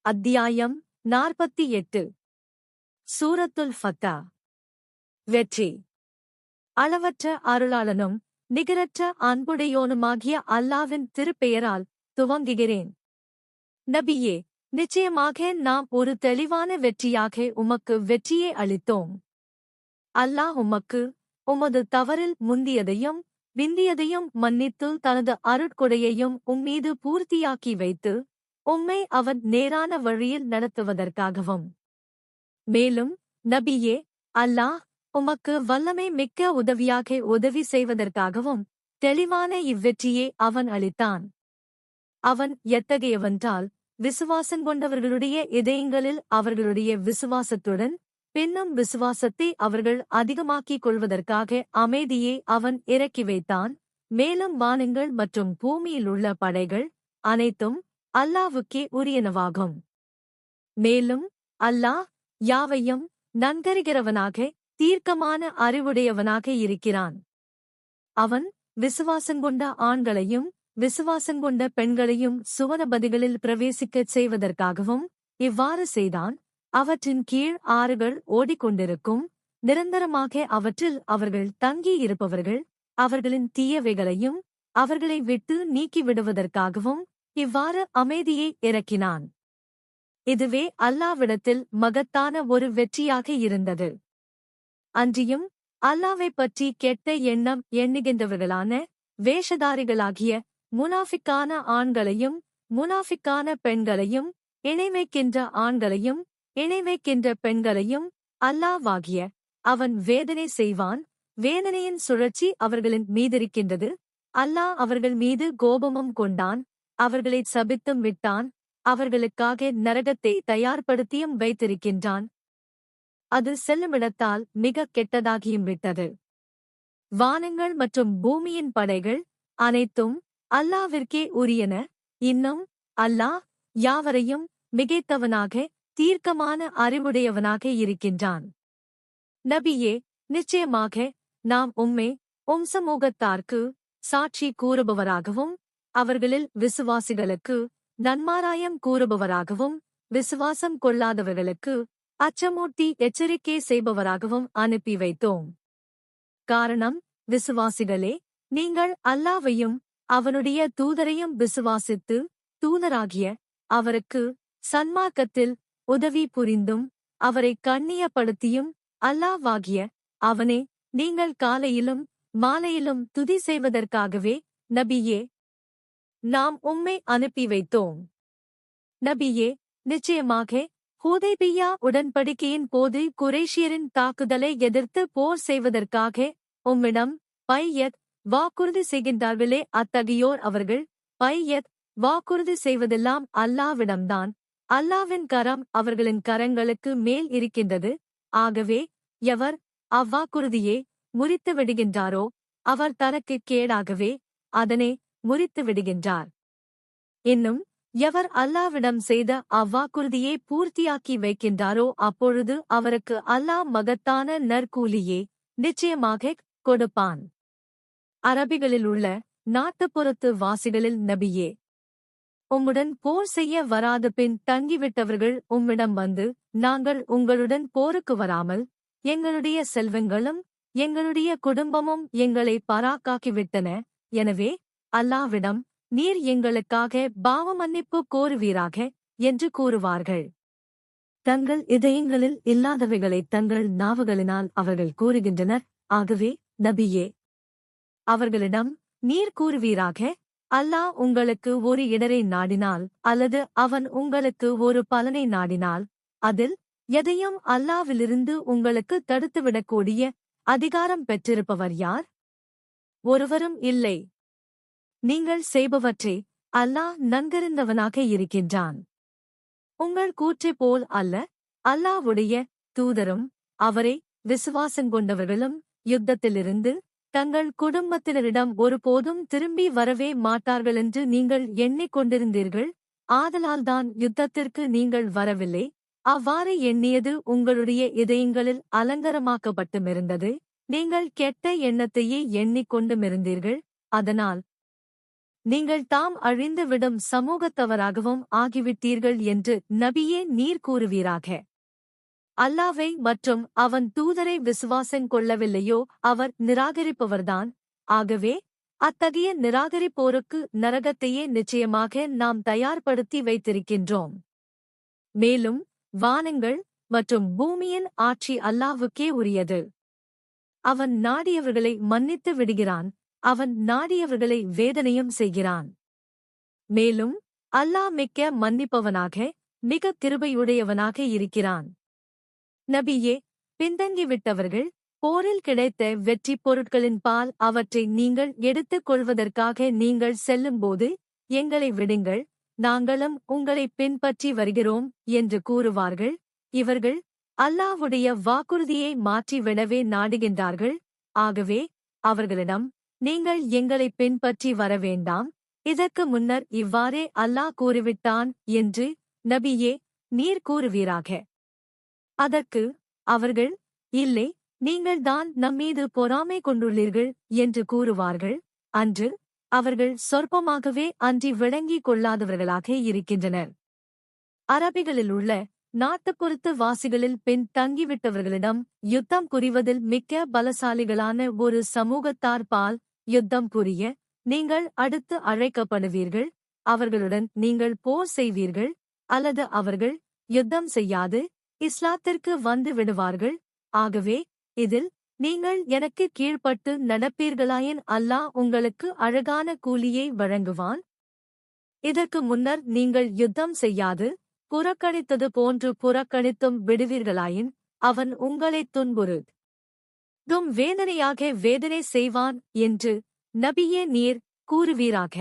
அத்தியாயம் 48. சூரத்துல் ஃபத்தா. வெற்றி. அளவற்ற அருளாளனும் நிகரற்ற அன்புடையோனுமாகிய அல்லாவின் திருப்பெயரால் துவங்குகிறேன். நபியே, நிச்சயமாக நாம் ஒரு தெளிவான வெற்றியாக உமக்கு வெற்றியை அளித்தோம். அல்லாஹ் உமக்கு உமது தவறில் முந்தியதையும் விந்தியதையும் மன்னித்து தனது அருட்கொடையையும் உம்மீது பூர்த்தியாக்கி வைத்து உம்மை அவன் நேரான வழியில் நடத்துவதற்காகவும். மேலும் நபியே, அல்லாஹ் உமக்கு வல்லமை மிக்க உதவியாக உதவி செய்வதற்காகவும் தெளிவான இவ்வெற்றியை அவன் அளித்தான். அவன் எத்தகையவென்றால், விசுவாசங்கொண்டவர்களுடைய இதயங்களில் அவர்களுடைய விசுவாசத்துடன் பின்னும் விசுவாசத்தை அவர்கள் அதிகமாக்கிக் கொள்வதற்காக அமைதியை அவன் இறக்கி வைத்தான். மேலும் வானங்கள் மற்றும் பூமியிலுள்ள படைகள் அனைத்தும் அல்லாவுக்கே உரியனவாகும். மேலும் அல்லாஹ் யாவையும் நன்கறிகிறவனாக தீர்க்கமான அறிவுடையவனாக இருக்கிறான். அவன் விசுவாசங்கொண்ட ஆண்களையும் விசுவாசங்கொண்ட பெண்களையும் சுவனபதிகளில் பிரவேசிக்கச் செய்வதற்காகவும் இவ்வாறு செய்தான். அவற்றின் கீழ் ஆறுகள் ஓடிக்கொண்டிருக்கும். நிரந்தரமாக அவற்றில் அவர்கள் தங்கியிருப்பவர்கள் அவர்களின் தீயவைகளையும் அவர்களை விட்டு நீக்கிவிடுவதற்காகவும் இவ்வாறு அமைதியை இறக்கினான். இதுவே அல்லாவிடத்தில் மகத்தான ஒரு வெற்றியாக இருந்தது. அன்றியும் அல்லாவைப் பற்றி கெட்ட எண்ணம் எண்ணுகின்றவர்களான வேஷதாரிகளாகிய முனாஃபிக்கான ஆண்களையும் முனாஃபிக்கான பெண்களையும் இணைவைக்கின்ற ஆண்களையும் இணைவைக்கின்ற பெண்களையும் அல்லாவாகிய அவன் வேதனை செய்வான். வேதனையின் சுழற்சி அவர்களின் மீதிருக்கின்றது. அல்லாஹ் அவர்கள் மீது கோபமும் கொண்டான். அவர்களைச் சபித்தும் விட்டான். அவர்களுக்காக நரகத்தை தயார்படுத்தியும் வைத்திருக்கின்றான். அது செல்லுமிடத்தால் மிகக் கெட்டதாகியும் விட்டது. வானங்கள் மற்றும் பூமியின் படைகள் அனைத்தும் அல்லாவிற்கே உரியன. இன்னும் அல்லாஹ் யாவரையும் மிகைத்தவனாக தீர்க்கமான அறிவுடையவனாக இருக்கின்றான். நபியே, நிச்சயமாக நாம் உம்மை சமூகத்தார்க்கு சாட்சி கூறுபவராகவும் அவர்களில் விசுவாசிகளுக்கு நன்மாராயம் கூறுபவராகவும் விசுவாசம் கொள்ளாதவர்களுக்கு அச்சமூட்டி எச்சரிக்கை செய்பவராகவும் அனுப்பி வைத்தோம். காரணம், விசுவாசிகளே, நீங்கள் அல்லாவையும் அவனுடைய தூதரையும் விசுவாசித்து தூதராகிய அவருக்கு சன்மார்க்கத்தில் உதவி புரிந்தும் அவரை கண்ணியப்படுத்தியும் அல்லாவாகிய அவனே நீங்கள் காலையிலும் மாலையிலும் துதி செய்வதற்காகவே நபியே நாம் உம்மை அனுப்பி வைத்தோம். நபியே, நிச்சயமாக ஹுதைபிய்யா உடன்படிக்கையின் போது குறைஷியரின் தாக்குதலை எதிர்த்து போர் செய்வதற்காக உம்மிடம் பையத் வாக்குறுதி செய்கின்றார்களே, அத்தகையோர் அவர்கள் பையத் வாக்குறுதி செய்வதெல்லாம் அல்லாவிடம்தான். அல்லாவின் கரம் அவர்களின் கரங்களுக்கு மேல் இருக்கின்றது. ஆகவே எவர் அவ்வாக்குறுதியை முறித்து விடுகின்றாரோ அவர் தனக்குக் கேடாகவே அதனை முறித்து விடுகின்றார். இன்னும் எவர் அல்லாவிடம் செய்த அவ்வாக்குறுதியை பூர்த்தியாக்கி வைக்கின்றாரோ அப்பொழுது அவருக்கு அல்லாஹ் மகத்தான நற்கூலியே நிச்சயமாகக் கொடுப்பான். அரபிகளில் உள்ள நாட்டுப்புறத்து வாசிகளில் நபியே, உம்முடன் போர் செய்ய வராத பின் தங்கிவிட்டவர்கள் உம்மிடம் வந்து, நாங்கள் உங்களுடன் போருக்கு வராமல் எங்களுடைய செல்வங்களும் எங்களுடைய குடும்பமும் எங்களை பராக்காக்கிவிட்டன. எனவே அல்லாவிடம் நீர் எங்களுக்காக பாவ மன்னிப்பு கோருவீராக என்று கூறுவார்கள். தங்கள் இதயங்களில் இல்லாதவைகளைத் தங்கள் நாவுகளினால் அவர்கள் கூறுகின்றனர். ஆகவே நபியே, அவர்களிடம் நீர் கூறுவீராக, அல்லாஹ் உங்களுக்கு ஒரு இடரை நாடினால் அல்லது அவன் உங்களுக்கு ஒரு பலனை நாடினால் அதில் எதையும் அல்லாவிலிருந்து உங்களுக்கு தடுத்துவிடக்கூடிய அதிகாரம் பெற்றிருப்பவர் யார்? ஒருவரும் இல்லை. நீங்கள் செய்பவற்றை அல்லாஹ் நன்கறிந்தவனாக இருக்கின்றான். உங்கள் கூற்றைப் போல் அல்ல, அல்லாஹ்வுடைய தூதரும் அவரை விசுவாசங்கொண்டவர்களும் யுத்தத்திலிருந்து தங்கள் குடும்பத்தினரிடம் ஒருபோதும் திரும்பி வரவே மாட்டார்களென்று நீங்கள் எண்ணிக்கொண்டிருந்தீர்கள். ஆதலால்தான் யுத்தத்திற்கு நீங்கள் வரவில்லை. அவ்வாறு எண்ணியது உங்களுடைய இதயங்களில் அலங்கரமாக்கப்பட்டுமிருந்தது. நீங்கள் கெட்ட எண்ணத்தையே எண்ணிக்கொண்டுமிருந்தீர்கள். அதனால் நீங்கள் தாம் அழிந்துவிடும் சமூகத்தவராகவும் ஆகிவிட்டீர்கள் என்று நபியே நீர் கூறுவீராக. அல்லாவை மற்றும் அவன் தூதரை விசுவாசம் கொள்ளவில்லையோ அவர் நிராகரிப்பவர்தான். ஆகவே அத்தகைய நிராகரிப்போருக்கு நரகத்தையே நிச்சயமாக நாம் தயார்படுத்தி வைத்திருக்கின்றோம். மேலும் வானங்கள் மற்றும் பூமியின் ஆட்சி அல்லாஹ்வுக்கே உரியது. அவன் நாடியவர்களை மன்னித்து விடுகிறான், அவன் நாடியவர்களை வேதனையும் செய்கிறான். மேலும் அல்லாஹ் மிக்க மன்னிப்பவனாக மிக கிருபையுடையவனாக இருக்கிறான். நபியே, பின்தங்கிவிட்டவர்கள் போரில் கிடைத்த வெற்றி பொருட்களின் பால் அவற்றை நீங்கள் எடுத்துக் கொள்வதற்காக நீங்கள் செல்லும்போது எங்களை விடுங்கள், நாங்களும் உங்களை பின்பற்றி வருகிறோம் என்று கூறுவார்கள். இவர்கள் அல்லாஹ்வுடைய வாக்குறுதியை மாற்றிவிடவே நாடுகின்றார்கள். ஆகவே அவர்களிடம், நீங்கள் எங்களை பின்பற்றி வர வேண்டாம், இதற்கு முன்னர் இவ்வாறே அல்லாஹ் கூறிவிட்டான் என்று நபியே நீர் கூறுவீராக. அதற்கு அவர்கள், இல்லை, நீங்கள்தான் நம்மீது பொறாமை கொண்டுள்ளீர்கள் என்று கூறுவார்கள். அன்று அவர்கள் சொற்பமாகவே அன்றி விளங்கிக் கொள்ளாதவர்களாக இருக்கின்றனர். அரபிகளிலுள்ள நாட்டுப்புறத்து வாசிகளில் பின் தங்கிவிட்டவர்களிடம் யுத்தம் புரிவதில் மிக்க பலசாலிகளான ஒரு சமூகத்தார் பால் யுத்தம் புரிய நீங்கள் அடுத்து அழைக்கப்படுவீர்கள். அவர்களுடன் நீங்கள் போர் செய்வீர்கள், அல்லது அவர்கள் யுத்தம் செய்யாது இஸ்லாத்திற்கு வந்து விடுவார்கள். ஆகவே இதில் நீங்கள் எனக்கு கீழ்ப்பட்டு நடப்பீர்களாயின் அல்லாஹ் உங்களுக்கு அழகான கூலியை வழங்குவான். இதற்கு முன்னர் நீங்கள் யுத்தம் செய்யாது புறக்கணித்தது போன்று புறக்கணித்தும் விடுவீர்களாயின் அவன் உங்களைத் துன்புறுத்தும் வேதனையாக வேதனை செய்வான் என்று நபியே நீர் கூறுவீராக.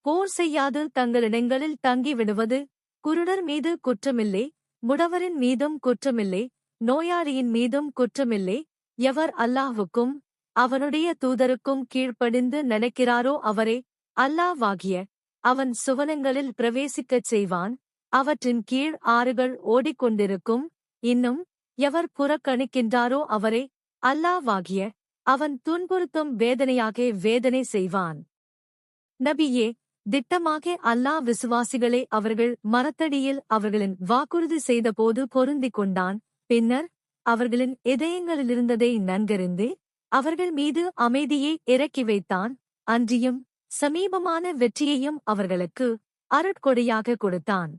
போர் செய்யாது தங்களிடங்களில் தங்கிவிடுவது குருடர் மீது குற்றமில்லை, முடவரின் மீதும் குற்றமில்லை, நோயாளியின் மீதும் குற்றமில்லை. எவர் அல்லாஹ்வுக்கும் அவனுடைய தூதருக்கும் கீழ்ப்படிந்து நடக்கிறாரோ அவரே அல்லாஹ்வாகிய அவன் சுவனங்களில் பிரவேசிக்கச் செய்வான். அவற்றின் கீழ் ஆறுகள் ஓடிக்கொண்டிருக்கும். இன்னும் எவர் புறக்கணிக்கின்றாரோ அவரே அல்லாஹ்வாகிய அவன் துன்புறுத்தும் வேதனையாக வேதனை செய்வான். நபியே, திட்டமாக அல்லாஹ் விசுவாசிகளை அவர்கள் மரத்தடியில் அவர்களின் வாக்குறுதி செய்தபோது பொருந்திக் கொண்டான். பின்னர் அவர்களின் இதயங்களிலிருந்ததை நன்கறிந்து அவர்கள் மீது அமைதியை இறக்கி வைத்தான். அன்றியும் சமீபமான வெற்றியையும் அவர்களுக்கு அருட்கொடையாக கொடுத்தான்.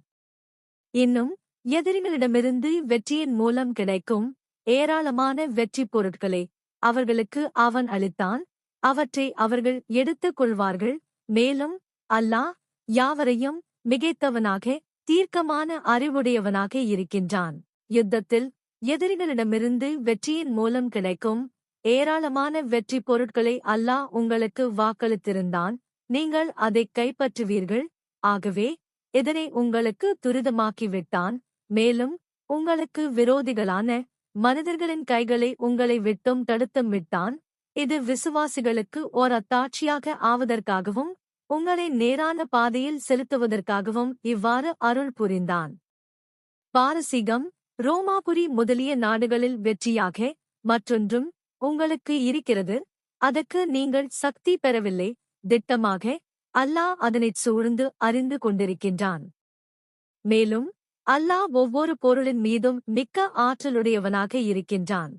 இன்னும் எதிரிகளிடமிருந்து வெற்றியின் மூலம் கிடைக்கும் ஏராளமான வெற்றி பொருட்களை அவர்களுக்கு அவன் அளித்தான். அவற்றை அவர்கள் எடுத்துக் கொள்வார்கள். மேலும் அல்லாஹ் யாவரையும் மிகைத்தவனாக தீர்க்கமான அறிவுடையவனாக இருக்கின்றான். யுத்தத்தில் எதிரிகளிடமிருந்து வெற்றியின் மூலம் கிடைக்கும் ஏராளமான வெற்றி பொருட்களை அல்லாஹ் உங்களுக்கு வாக்களித்திருந்தான். நீங்கள் அதைக் கைப்பற்றுவீர்கள். ஆகவே இதனை உங்களுக்கு துரிதமாக்கிவிட்டான். மேலும் உங்களுக்கு விரோதிகளான மனிதர்களின் கைகளை உங்களை விட்டும் தடுத்தும் விட்டான். இது விசுவாசிகளுக்கு ஓர் அத்தாட்சியாக ஆவதற்காகவும் உங்களை நேரான பாதையில் செலுத்துவதற்காகவும் இவ்வாறு அருள் புரிந்தான். பாரசீகம், ரோமாபுரி முதலிய நாடுகளில் வெற்றியாக மற்றொன்றும் உங்களுக்கு இருக்கிறது. அதற்கு நீங்கள் சக்தி பெறவில்லை. திட்டமாக அல்லாஹ் அதனைச் சூழ்ந்து அறிந்து கொண்டிருக்கின்றான். மேலும் அல்லாஹ் ஒவ்வொரு பொருளின் மீதும் மிக்க ஆற்றலுடையவனாக இருக்கின்றான்.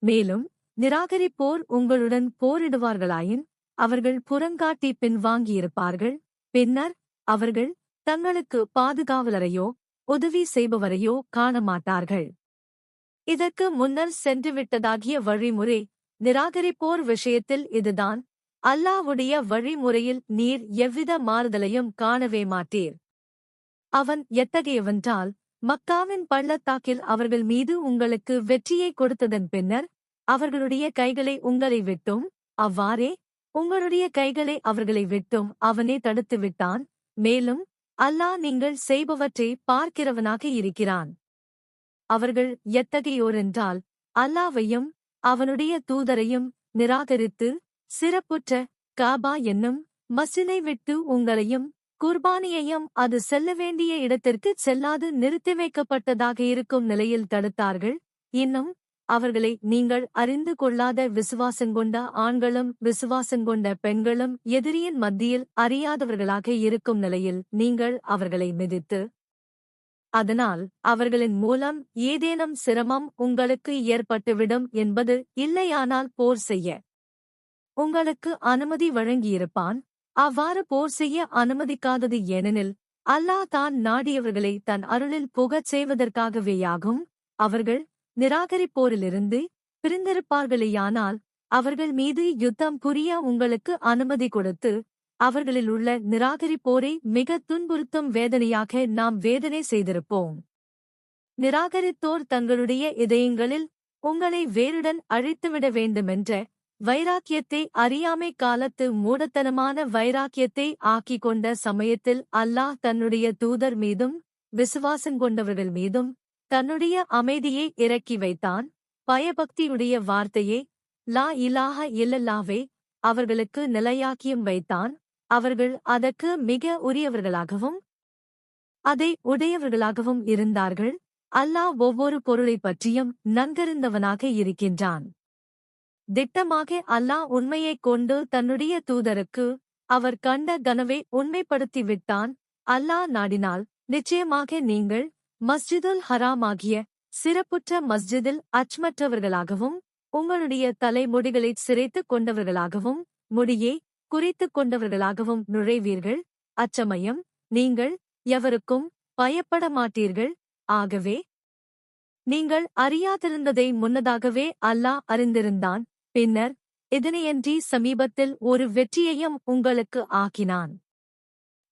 மேலும் நிராகரிப்போர் உங்களுடன் போரிடுவார்களாயின் அவர்கள் புறங்காட்டி பின்வாங்கியிருப்பார்கள். பின்னர் அவர்கள் தங்களுக்கு பாதுகாவலரையோ உதவி செய்பவரையோ காணமாட்டார்கள். இதற்கு முன்னர் சென்றுவிட்டதாகிய வழிமுறை நிராகரிப்போர் விஷயத்தில் இதுதான். அல்லாஹ்வுடைய வழிமுறையில் நீர் எவ்வித மாறுதலையும் காணவே மாட்டீர். அவன் எத்தகையவென்றால், மக்காவின் பள்ளத்தாக்கில் அவர்கள் மீது உங்களுக்கு வெற்றியை கொடுத்ததன் பின்னர் அவர்களுடைய கைகளை உங்களை விட்டும், அவ்வாறே உங்களுடைய கைகளை அவர்களை விட்டும் அவனே தடுத்துவிட்டான். மேலும் அல்லாஹ் நீங்கள் செய்பவற்றை பார்க்கிறவனாக இருக்கிறான். அவர்கள் எத்தகையோரென்றால், அல்லாஹ்வையும் அவனுடைய தூதரையும் நிராகரித்து சிறப்புற்ற காபா என்னும் மஸ்ஜிதை விட்டு உங்களையும் குர்பானியையும் அது செல்ல வேண்டிய இடத்திற்கு செல்லாது நிறுத்தி வைக்கப்பட்டதாக இருக்கும் நிலையில் தடுத்தார்கள். இன்னும் அவர்களை நீங்கள் அறிந்து கொள்ளாத விசுவாசங்கொண்ட ஆண்களும் விசுவாசங்கொண்ட பெண்களும் எதிரியின் மத்தியில் அறியாதவர்களாக இருக்கும் நிலையில் நீங்கள் அவர்களை மிதித்து அதனால் அவர்களின் மூலம் ஏதேனும் சிரமம் உங்களுக்கு ஏற்பட்டுவிடும் என்பது இல்லையானால் போர் செய்ய உங்களுக்கு அனுமதி வழங்கியிருப்பான். அவ்வாறு போர் செய்ய அனுமதிக்காதது ஏனெனில் அல்லாஹ் தான் நாடியவர்களை தன் அருளில் புகச் செய்வதற்காகவேயாகும். அவர்கள் நிராகரிப்போரிலிருந்து பிரிந்திருப்பார்களேயானால் அவர்கள் மீது யுத்தம் புரிய உங்களுக்கு அனுமதி கொடுத்து அவர்களில் உள்ள நிராகரிப்போரை மிக துன்புறுத்தும் வேதனையாக நாம் வேதனை செய்திருப்போம். நிராகரித்தோர் தங்களுடைய இதயங்களில் உங்களை வேருடன் அழித்துவிட வேண்டுமென்ற வைராக்கியத்தை அறியாமை காலத்து மூடத்தனமான வைராக்கியத்தை ஆக்கிக் கொண்ட சமயத்தில் அல்லாஹ் தன்னுடைய தூதர் மீதும் விசுவாசங்கொண்டவர்கள் மீதும் தன்னுடைய அமைதியை இறக்கி வைத்தான். பயபக்தியுடைய வார்த்தையே லா இலாஹ இல்லல்லாவே அவர்களுக்கு நிலையாக்கியும் வைத்தான். அவர்கள் அதற்கு மிக உரியவர்களாகவும் அதை உடையவர்களாகவும் இருந்தார்கள். அல்லாஹ் ஒவ்வொரு பொருளைப் பற்றியும் நன்கறிந்தவனாக இருக்கின்றான். திட்டமாக அல்லாஹ் உண்மையைக் கொண்டு தன்னுடைய தூதருக்கு அவர் கண்ட கனவை உண்மைப்படுத்திவிட்டான். அல்லாஹ் நாடினால் நிச்சயமாக நீங்கள் மஸ்ஜிதுல் ஹராமாகிய சிறப்புற்ற மஸ்ஜிதில் அச்சமற்றவர்களாகவும் உங்களுடைய தலைமுடிகளைச் சிரைத்துக் கொண்டவர்களாகவும் முடியே குறித்துக் கொண்டவர்களாகவும் நுழைவீர்கள். அச்சமயம் நீங்கள் எவருக்கும் பயப்பட மாட்டீர்கள். ஆகவே நீங்கள் அறியாதிருந்ததை முன்னதாகவே அல்லாஹ் அறிந்திருந்தான். பின்னர் இதனையன்றி சமீபத்தில் ஒரு வெற்றியையும் உங்களுக்கு ஆக்கினான்.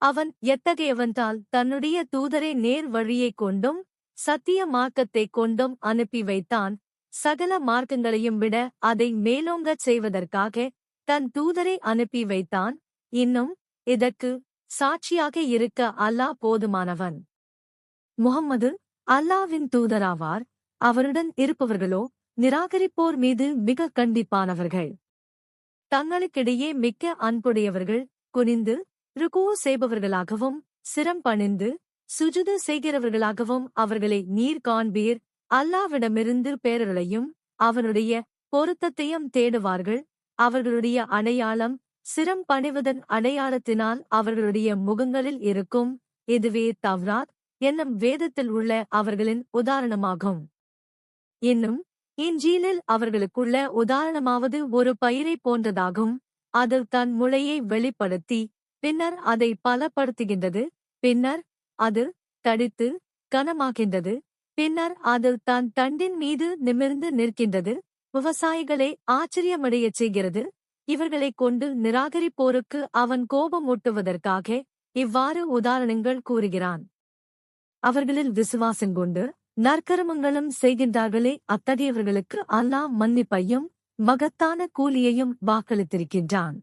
அவன் எத்தகையவன்றால் தன்னுடைய தூதரை நேர் வழியைக் கொண்டும் சத்திய மார்க்கத்தைக் கொண்டும் அனுப்பி வைத்தான். சகல மார்க்கங்களையும் விட அதை மேலோங்கச் செய்வதற்காக தன் தூதரை அனுப்பி வைத்தான். இன்னும் இதற்கு சாட்சியாக இருக்க அல்லாஹ் போதுமானவன். முஹம்மது அல்லாஹ்வின் தூதராவார். அவருடன் இருப்பவர்களோ நிராகரிப்போர் மீது மிக கண்டிப்பானவர்கள். தங்களுக்கிடையே மிக்க அன்புடையவர்கள், குனிந்து ருகூ செய்பவர்களாகவும் சிரம் பணிந்து சுஜுது செய்கிறவர்களாகவும் அவர்களை நீர் காண்பீர். அல்லாஹ்விடமிருந்து பேரருளையும் அவனுடைய பொருத்தத்தையும் தேடுவார்கள். அவர்களுடைய அடையாளம் சிரம் பணிவதன் அடையாளத்தினால் அவர்களுடைய முகங்களில் இருக்கும். இதுவே தவ்ராத் என்னும் வேதத்தில் உள்ள அவர்களின் உதாரணமாகும். இன்னும் இன்ஜீலில் அவர்களுக்குள்ள உதாரணமாவது ஒரு பயிரைப் போன்றதாகும். அது தன் முளையை வெளிப்படுத்தி பின்னர் அதை பலப்படுத்துகின்றது. பின்னர் அது தடித்து கனமாகின்றது. பின்னர் அது தன் தண்டின் மீது நிமிர்ந்து நிற்கின்றது. விவசாயிகளை ஆச்சரியமடையச் செய்கிறது. இவர்களைக் கொண்டு நிராகரிப்போருக்கு அவன் கோபமூட்டுவதற்காக இவ்வாறு உதாரணங்கள் கூறுகிறான். அவர்களில் விசுவாசங்கொண்டு நற்கருமங்களும் செய்கின்றார்களே, அத்தகையவர்களுக்கு அல்லாஹ் மன்னிப்பையும் மகத்தான கூலியையும் வாக்களித்திருக்கின்றான்.